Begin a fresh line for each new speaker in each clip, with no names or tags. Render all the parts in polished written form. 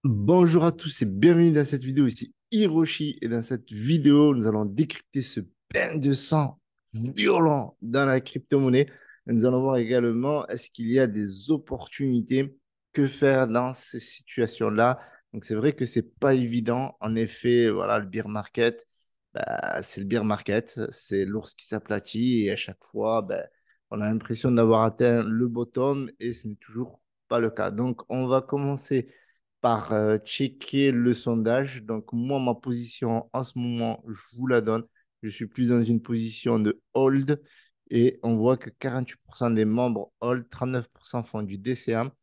Bonjour à tous et bienvenue dans cette vidéo. Ici Hiroshi et dans cette vidéo, nous allons décrypter ce bain de sang violent dans la crypto-monnaie. Et nous allons voir également est-ce qu'il y a des opportunités, que faire dans ces situations-là. Donc c'est vrai que c'est pas évident. En effet, voilà, le bear market, bah, c'est le bear market, c'est l'ours qui s'aplatit et à chaque fois, bah, on a l'impression d'avoir atteint le bottom et ce n'est toujours pas le cas. Donc on va commencer par checker le sondage. Donc, moi, ma position en ce moment, je vous la donne. Je suis plus dans une position de hold et on voit que 48% des membres hold, 39% font du DCA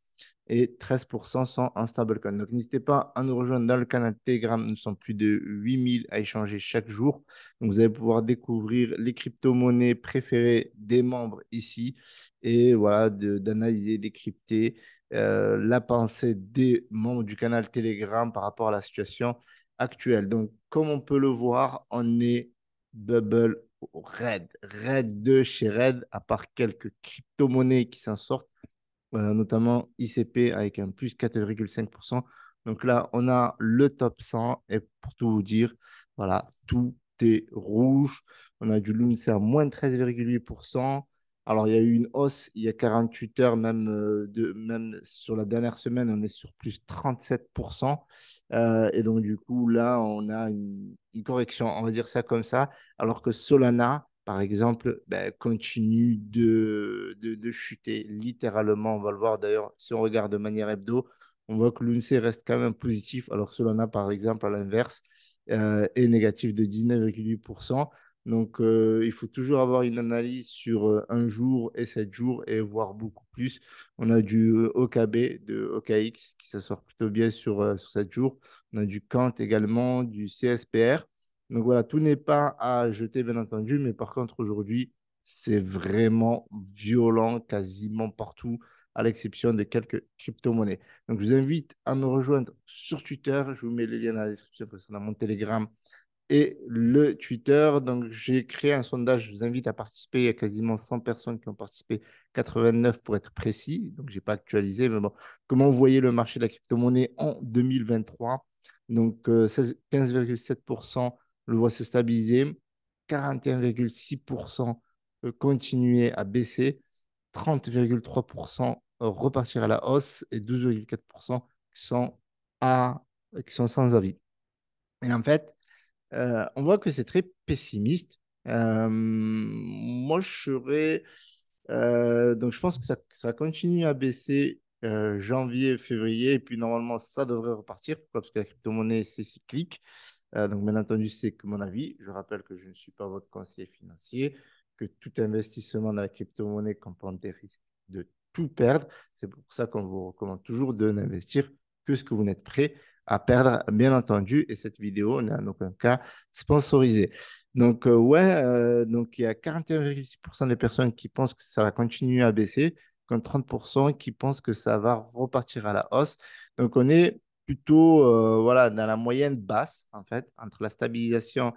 et 13% sont en stablecoin. Donc, n'hésitez pas à nous rejoindre dans le canal Telegram. Nous sommes plus de 8000 à échanger chaque jour. Donc, vous allez pouvoir découvrir les crypto-monnaies préférées des membres ici et voilà, d'analyser, décrypter la pensée des membres du canal Telegram par rapport à la situation actuelle. Donc, comme on peut le voir, on est bubble red. Red de chez Red, à part quelques crypto-monnaies qui s'en sortent notamment ICP avec un plus 4,5%. Donc là, on a le top 100 et pour tout vous dire, voilà, tout est rouge. On a du Luncer à moins 13,8%. Alors, il y a eu une hausse il y a 48 heures, même sur la dernière semaine, on est sur plus 37%. Et donc, du coup, là, on a une correction, on va dire ça comme ça. Alors que Solana, par exemple, ben, continue de chuter littéralement. On va le voir d'ailleurs, si on regarde de manière hebdo, on voit que l'UNC reste quand même positif, alors que Solana, par exemple, à l'inverse, est négatif de 19,8%. Donc, il faut toujours avoir une analyse sur un jour et 7 jours et voir beaucoup plus. On a du OKB, de OKX, qui s'assort plutôt bien sur 7 jours. On a du Kant également, du CSPR. Donc voilà, tout n'est pas à jeter, bien entendu, mais par contre, aujourd'hui, c'est vraiment violent quasiment partout, à l'exception de quelques crypto-monnaies. Donc, je vous invite à me rejoindre sur Twitter. Je vous mets les liens dans la description parce qu'on a mon Telegram et le Twitter. Donc, j'ai créé un sondage. Je vous invite à participer. Il y a quasiment 100 personnes qui ont participé, 89 pour être précis. Donc, je n'ai pas actualisé. Mais bon, comment vous voyez le marché de la crypto-monnaie en 2023? Donc, 15,7% le voit se stabiliser, 41,6% continuer à baisser, 30,3% repartir à la hausse et 12,4% qui sont, qui sont sans avis. Et en fait, on voit que c'est très pessimiste. Moi, je serais. Donc, je pense que ça va continuer à baisser janvier, février, et puis normalement, ça devrait repartir. Pourquoi? Parce que la crypto-monnaie, c'est cyclique. Donc, bien entendu, c'est que mon avis. Je rappelle que je ne suis pas votre conseiller financier, que tout investissement dans la crypto-monnaie comporte des risques de tout perdre. C'est pour ça qu'on vous recommande toujours de n'investir que ce que vous n'êtes prêt à perdre, bien entendu. Et cette vidéo n'est en aucun cas sponsorisée. Donc, donc il y a 41,6% des personnes qui pensent que ça va continuer à baisser, contre 30% qui pensent que ça va repartir à la hausse. Donc, on est plutôt voilà, dans la moyenne basse, en fait, entre la stabilisation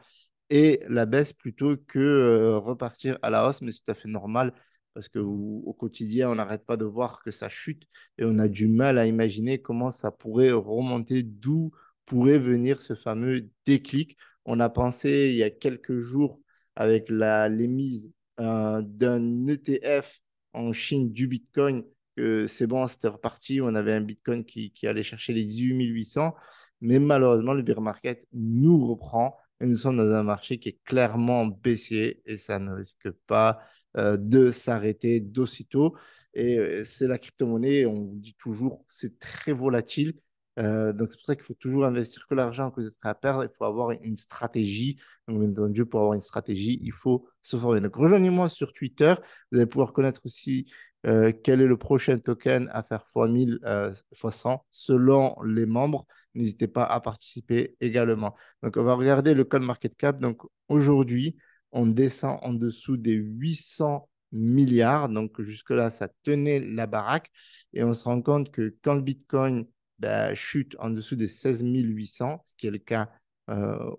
et la baisse plutôt que repartir à la hausse, mais c'est tout à fait normal parce qu'au quotidien, on n'arrête pas de voir que ça chute et on a du mal à imaginer comment ça pourrait remonter, d'où pourrait venir ce fameux déclic. On a pensé il y a quelques jours avec l'émise d'un ETF en Chine du Bitcoin que c'est bon, c'était reparti. On avait un Bitcoin qui allait chercher les 18 800, mais malheureusement, le bear market nous reprend et nous sommes dans un marché qui est clairement baissier et ça ne risque pas de s'arrêter d'aussitôt. Et c'est la crypto-monnaie, on vous dit toujours, c'est très volatile. Donc, c'est pour ça qu'il faut toujours investir que l'argent que vous êtes prêt à perdre. Il faut avoir une stratégie. Donc, bien entendu, pour avoir une stratégie, il faut se former. Donc, rejoignez-moi sur Twitter. Vous allez pouvoir connaître aussi quel est le prochain token à faire x 1000, x 100 selon les membres. N'hésitez pas à participer également. Donc, on va regarder le CoinMarketCap. Donc, aujourd'hui, on descend en dessous des 800 milliards. Donc, jusque-là, ça tenait la baraque. Et on se rend compte que quand le Bitcoin chute en dessous des 16 800, ce qui est le cas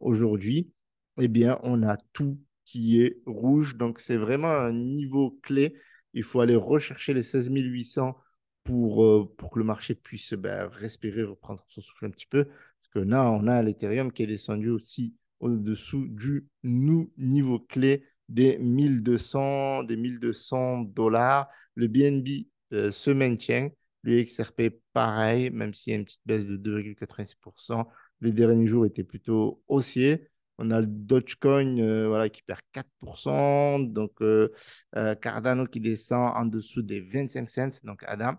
aujourd'hui, eh bien, on a tout qui est rouge. Donc, c'est vraiment un niveau clé. Il faut aller rechercher les 16 800 pour que le marché puisse respirer, reprendre son souffle un petit peu. Parce que là, on a l'Ethereum qui est descendu aussi au-dessous du niveau clé des 1200 dollars. Le BNB se maintient. Le XRP, pareil, même s'il y a une petite baisse de 2,86%. Les derniers jours étaient plutôt haussiers. On a le Dogecoin voilà, qui perd 4%. Donc, Cardano qui descend en dessous des 25 cents. Donc, Adam.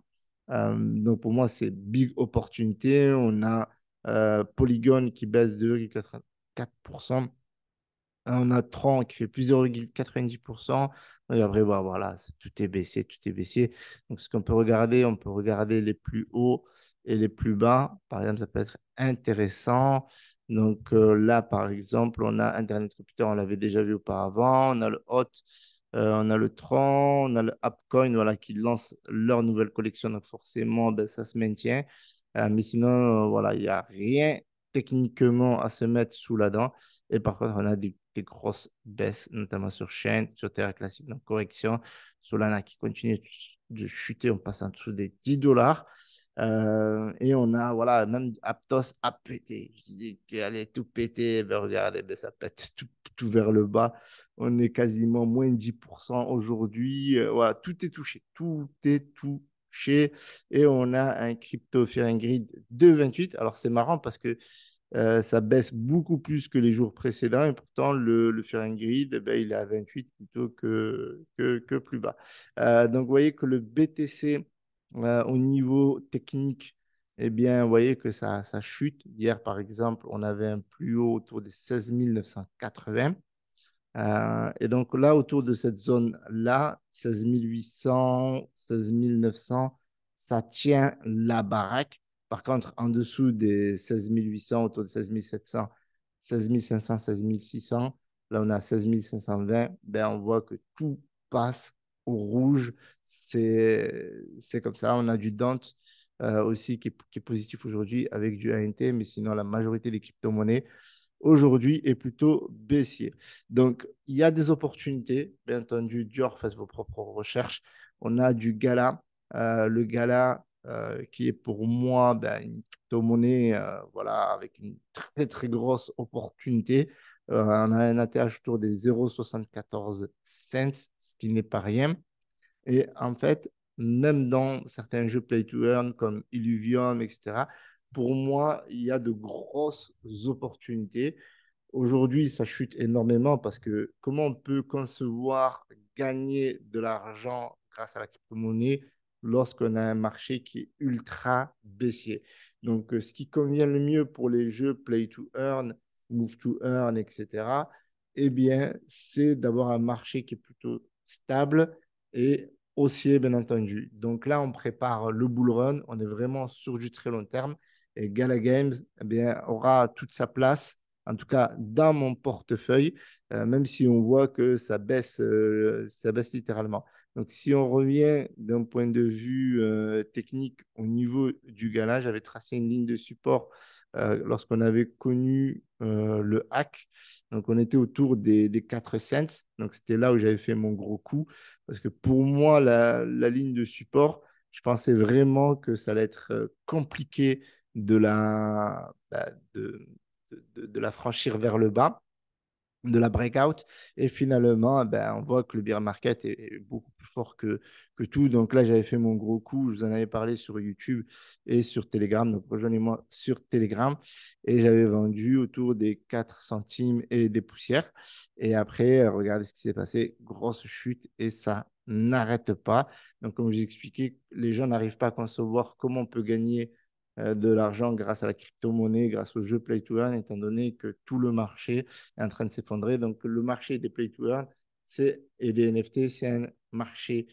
Donc, pour moi, c'est big opportunité. On a Polygon qui baisse de 2,84%. On a Tron qui fait plus 0,90%. Et après, voilà, tout est baissé, tout est baissé. Donc, ce qu'on peut regarder, on peut regarder les plus hauts et les plus bas. Par exemple, ça peut être intéressant. Donc, là, par exemple, on a Internet Computer, on l'avait déjà vu auparavant. On a le Hot, on a le Tron, on a le Upcoin, voilà, qui lance leur nouvelle collection. Donc, forcément, ben, ça se maintient. Mais sinon, voilà, il n'y a rien techniquement à se mettre sous la dent. Et par contre, on a des grosses baisses, notamment sur Chain, sur Terra Classic, donc correction. Solana qui continue de chuter, on passe en dessous des 10 dollars. Et on a, voilà, même Aptos a pété. Je disais qu'elle allait tout péter. Ben, regardez, ben, ça pète tout vers le bas. On est quasiment moins 10% aujourd'hui. Voilà, tout est touché. Tout est touché. Et on a un crypto Fear and Greed de 28. Alors, c'est marrant parce que ça baisse beaucoup plus que les jours précédents et pourtant le Fear and Greed, eh ben, il est à 28 plutôt que plus bas. Donc, vous voyez que le BTC au niveau technique, eh bien, vous voyez que ça chute. Hier, par exemple, on avait un plus haut autour des 16 980. Et donc là, autour de cette zone-là, 16 800, 16 900, ça tient la baraque. Par contre, en dessous des 16 800, autour de 16 700, 16 500, 16 600, là on a 16 520, ben on voit que tout passe au rouge. C'est comme ça. On a du Dante aussi qui est positif aujourd'hui avec du ANT, mais sinon la majorité des crypto-monnaies aujourd'hui est plutôt baissier. Donc, il y a des opportunités. Bien entendu, Dior, faites vos propres recherches. On a du Gala. Le Gala, qui est pour moi ben, une crypto-monnaie voilà, avec une très, très grosse opportunité. On a un ATH autour des 0,74 cents, ce qui n'est pas rien. Et en fait, même dans certains jeux play to earn comme Illuvium, etc., pour moi, il y a de grosses opportunités. Aujourd'hui, ça chute énormément parce que comment on peut concevoir gagner de l'argent grâce à la crypto-monnaie lorsqu'on a un marché qui est ultra baissier. Donc, ce qui convient le mieux pour les jeux play to earn, move to earn, etc., eh bien, c'est d'avoir un marché qui est plutôt stable et haussier, bien entendu. Donc là, on prépare le bull run. On est vraiment sur du très long terme. Et Gala Games, eh bien, aura toute sa place en tout cas dans mon portefeuille, même si on voit que ça baisse littéralement. Donc, si on revient d'un point de vue technique au niveau du gala, j'avais tracé une ligne de support lorsqu'on avait connu le hack. Donc, on était autour des 4 cents. Donc, c'était là où j'avais fait mon gros coup. Parce que pour moi, la ligne de support, je pensais vraiment que ça allait être compliqué de la, bah, de la franchir vers le bas, de la breakout. Et finalement, ben, on voit que le bear market est beaucoup plus fort que tout. Donc là, j'avais fait mon gros coup. Je vous en avais parlé sur YouTube et sur Telegram. Donc rejoignez-moi sur Telegram. Et j'avais vendu autour des 4 centimes et des poussières. Et après, regardez ce qui s'est passé. Grosse chute et ça n'arrête pas. Donc, comme je vous expliquais, les gens n'arrivent pas à concevoir comment on peut gagner de l'argent grâce à la crypto-monnaie, grâce au jeu Play to Earn, étant donné que tout le marché est en train de s'effondrer. Donc, le marché des Play to Earn et des NFT, c'est un marché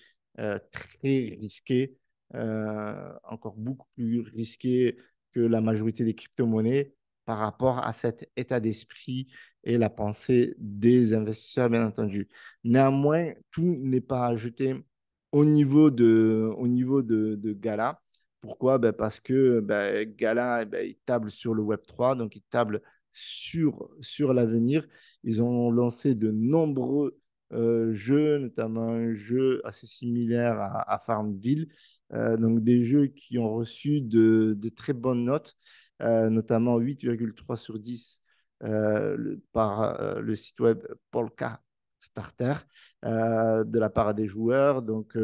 très risqué, encore beaucoup plus risqué que la majorité des crypto-monnaies par rapport à cet état d'esprit et la pensée des investisseurs, bien entendu. Néanmoins, tout n'est pas à jeter au niveau de Gala. Pourquoi? Ben parce que ben, Gala, eh ben, il table sur le Web3, donc il table sur l'avenir. Ils ont lancé de nombreux jeux, notamment un jeu assez similaire à Farmville. Donc des jeux qui ont reçu de très bonnes notes, notamment 8,3 sur 10 par le site web Polka Starter de la part des joueurs. Donc,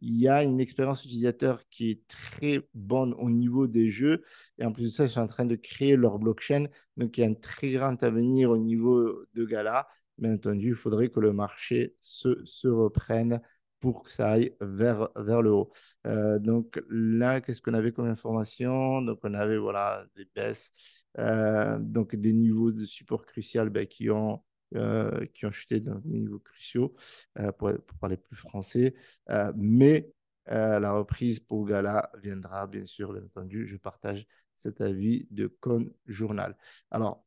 il y a une expérience utilisateur qui est très bonne au niveau des jeux. Et en plus de ça, ils sont en train de créer leur blockchain. Donc, il y a un très grand avenir au niveau de Gala. Bien entendu, il faudrait que le marché se reprenne pour que ça aille vers le haut. Donc là, qu'est-ce qu'on avait comme information? Donc on avait voilà, des baisses, donc des niveaux de support crucial ben, qui ont chuté dans des niveaux cruciaux, pour parler plus français. Mais la reprise pour Gala viendra, bien sûr, bien entendu. Je partage cet avis de Con Journal. Alors,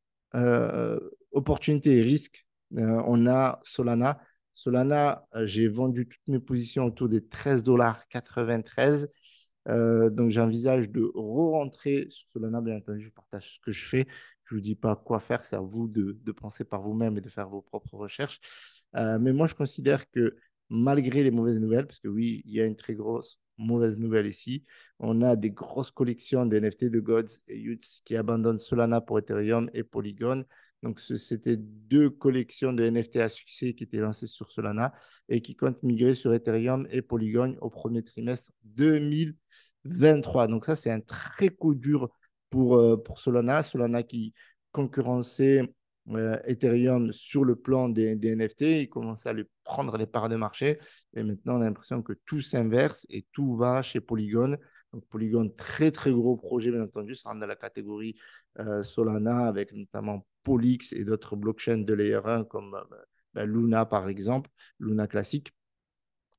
opportunité et risque, on a Solana. Solana, j'ai vendu toutes mes positions autour des 13,93 $. Donc, j'envisage de re-rentrer sur Solana. Bien entendu, je partage ce que je fais. Je ne vous dis pas quoi faire. C'est à vous de penser par vous-même et de faire vos propres recherches. Mais moi, je considère que malgré les mauvaises nouvelles, parce que oui, il y a une très grosse mauvaise nouvelle ici, on a des grosses collections de NFT de Gods et Youths qui abandonnent Solana pour Ethereum et Polygon. Donc, c'était deux collections de NFT à succès qui étaient lancées sur Solana et qui comptent migrer sur Ethereum et Polygon au premier trimestre 2023. Donc, ça, c'est un très coup dur pour Solana. Solana qui concurrençait Ethereum sur le plan des NFT. Il commençait à lui prendre les parts de marché. Et maintenant, on a l'impression que tout s'inverse et tout va chez Polygon. Donc, Polygon, très, très gros projet, bien entendu. Ça rentre dans la catégorie Solana avec notamment Polix et d'autres blockchains de layer 1 comme Luna, par exemple, Luna classique.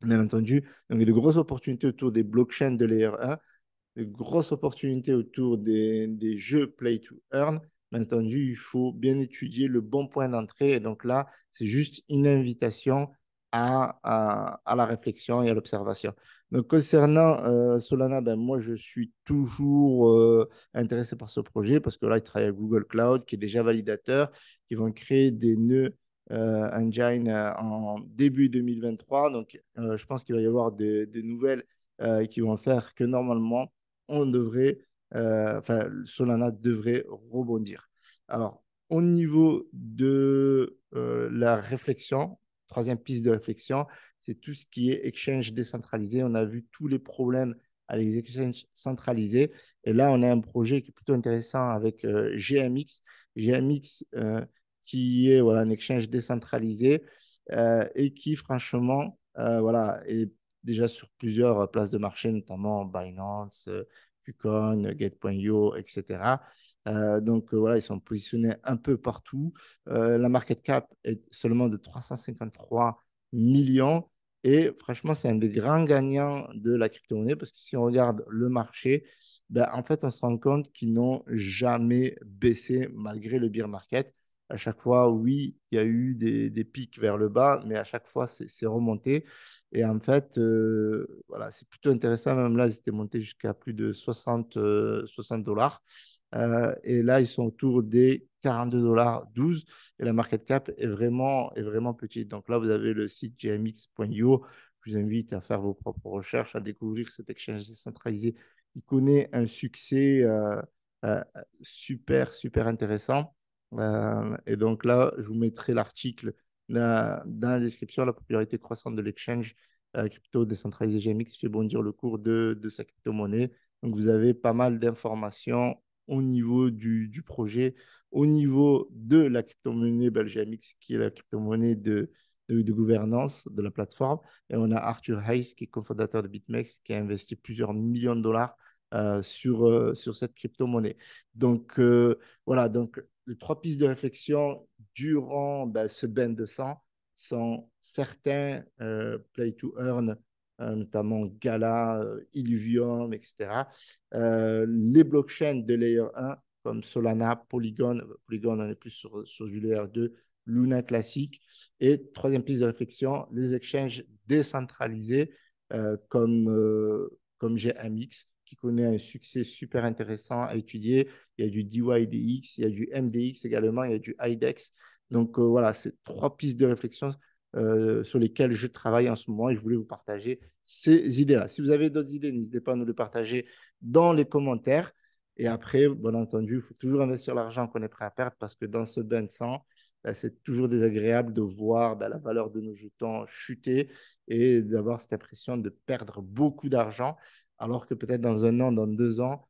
Bien entendu, donc il y a de grosses opportunités autour des blockchains de layer 1, de grosses opportunités autour des jeux play to earn. Bien entendu, il faut bien étudier le bon point d'entrée. Et donc là, c'est juste une invitation à la réflexion et à l'observation. Donc concernant Solana, ben, moi, je suis toujours intéressé par ce projet parce que là, il travaille avec Google Cloud, qui est déjà validateur, qui vont créer des nœuds engine en début 2023. Donc, je pense qu'il va y avoir des nouvelles qui vont faire que normalement, on devrait, enfin, Solana devrait rebondir. Alors, au niveau de la réflexion, troisième piste de réflexion, c'est tout ce qui est exchange décentralisé. On a vu tous les problèmes à les exchanges centralisés. Et là, on a un projet qui est plutôt intéressant avec GMX. GMX, qui est voilà, un exchange décentralisé et qui, franchement, voilà, est déjà sur plusieurs places de marché, notamment Binance, KuCoin, Gate.io, etc. Donc voilà, ils sont positionnés un peu partout. La market cap est seulement de 353 millions. Et franchement, c'est un des grands gagnants de la crypto-monnaie parce que si on regarde le marché, ben, en fait, on se rend compte qu'ils n'ont jamais baissé malgré le bear market. À chaque fois, oui, il y a eu des pics vers le bas, mais à chaque fois, c'est remonté. Et en fait, voilà, c'est plutôt intéressant. Même là, ils étaient montés jusqu'à plus de 60 dollars. Et là, ils sont autour des 42,12 $. Et la market cap est vraiment petite. Donc là, vous avez le site gmx.io. Je vous invite à faire vos propres recherches, à découvrir cet exchange décentralisé qui connaît un succès euh, super, super intéressant. Et donc là, je vous mettrai l'article dans la description. La popularité croissante de l'exchange crypto décentralisé GMX fait bondir le cours de sa crypto-monnaie. Donc, vous avez pas mal d'informations au niveau du projet, au niveau de la crypto-monnaie GMX, qui est la crypto-monnaie de gouvernance de la plateforme. Et on a Arthur Hayes, qui est cofondateur de BitMEX, qui a investi plusieurs millions de dollars sur cette crypto-monnaie. Donc, voilà, donc les trois pistes de réflexion durant ce bain de sang sont certains play to earn, notamment Gala, Illuvium, etc. Les blockchains de layer 1 comme Solana, Polygon, on est plus sur du layer 2, Luna classique. Et troisième piste de réflexion, les exchanges décentralisés comme GMX, qui connaît un succès super intéressant à étudier. Il y a du DYDX, il y a du MDX également, il y a du IDEX. Donc voilà, c'est trois pistes de réflexion sur lesquels je travaille en ce moment et je voulais vous partager ces idées-là. Si vous avez d'autres idées, n'hésitez pas à nous les partager dans les commentaires. Et après, bien entendu, il faut toujours investir l'argent qu'on est prêt à perdre parce que dans ce bain de sang, c'est toujours désagréable de voir la valeur de nos jetons chuter et d'avoir cette impression de perdre beaucoup d'argent, alors que peut-être dans un an, dans 2 ans,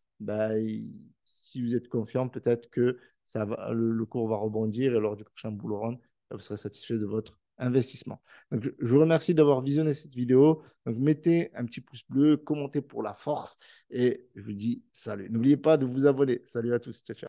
si vous êtes confiant, peut-être que le cours va rebondir et lors du prochain bull run, vous serez satisfait de votre investissement. Donc, je vous remercie d'avoir visionné cette vidéo. Donc, mettez un petit pouce bleu, commentez pour la force et je vous dis salut. N'oubliez pas de vous abonner. Salut à tous. Ciao, ciao.